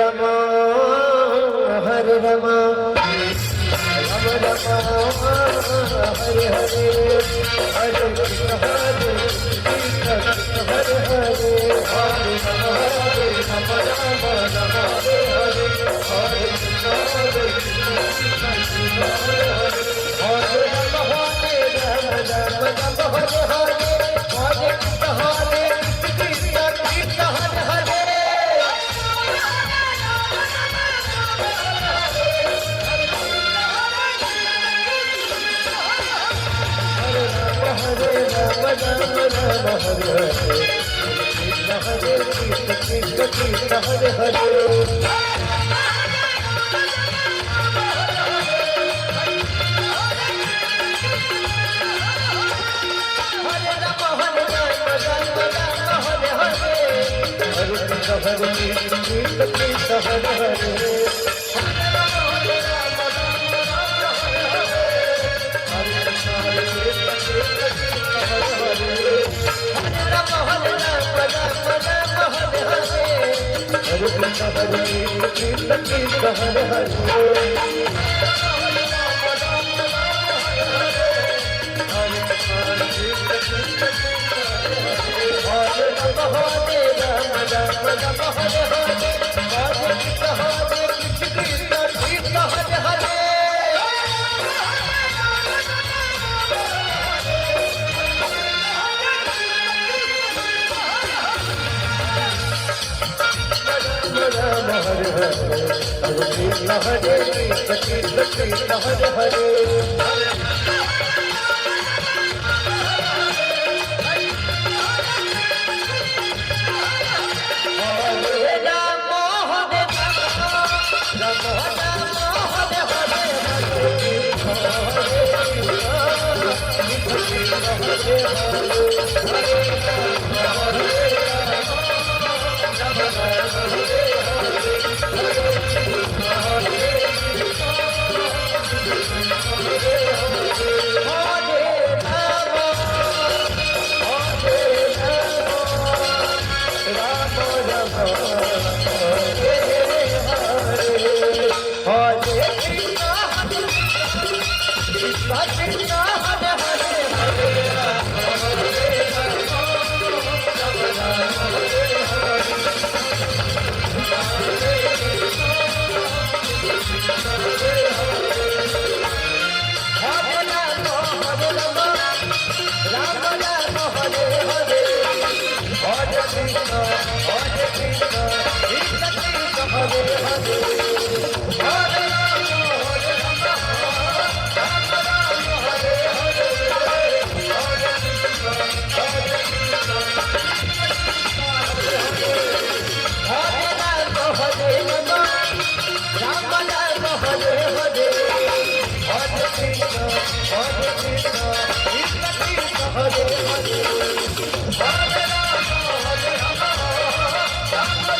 Rama Hare Rama Rama Rama Hare Hare Hare Krishna Hare Krishna Krishna Hare Hare Hare Rama Rama Rama Hare Hare Hare Krishna Hare Krishna Krishna Krishna Hare Hare Hare Rama Hare Rama Rama Rama Hare Hare Hare Krishna Hare Krishna Krishna Hare Hare Hare Rama Rama Rama Hare Hare Krishna Hare Krishna Krishna Krishna Hare Hare Hare Krishna Krishna Krishna Hare Hare Hare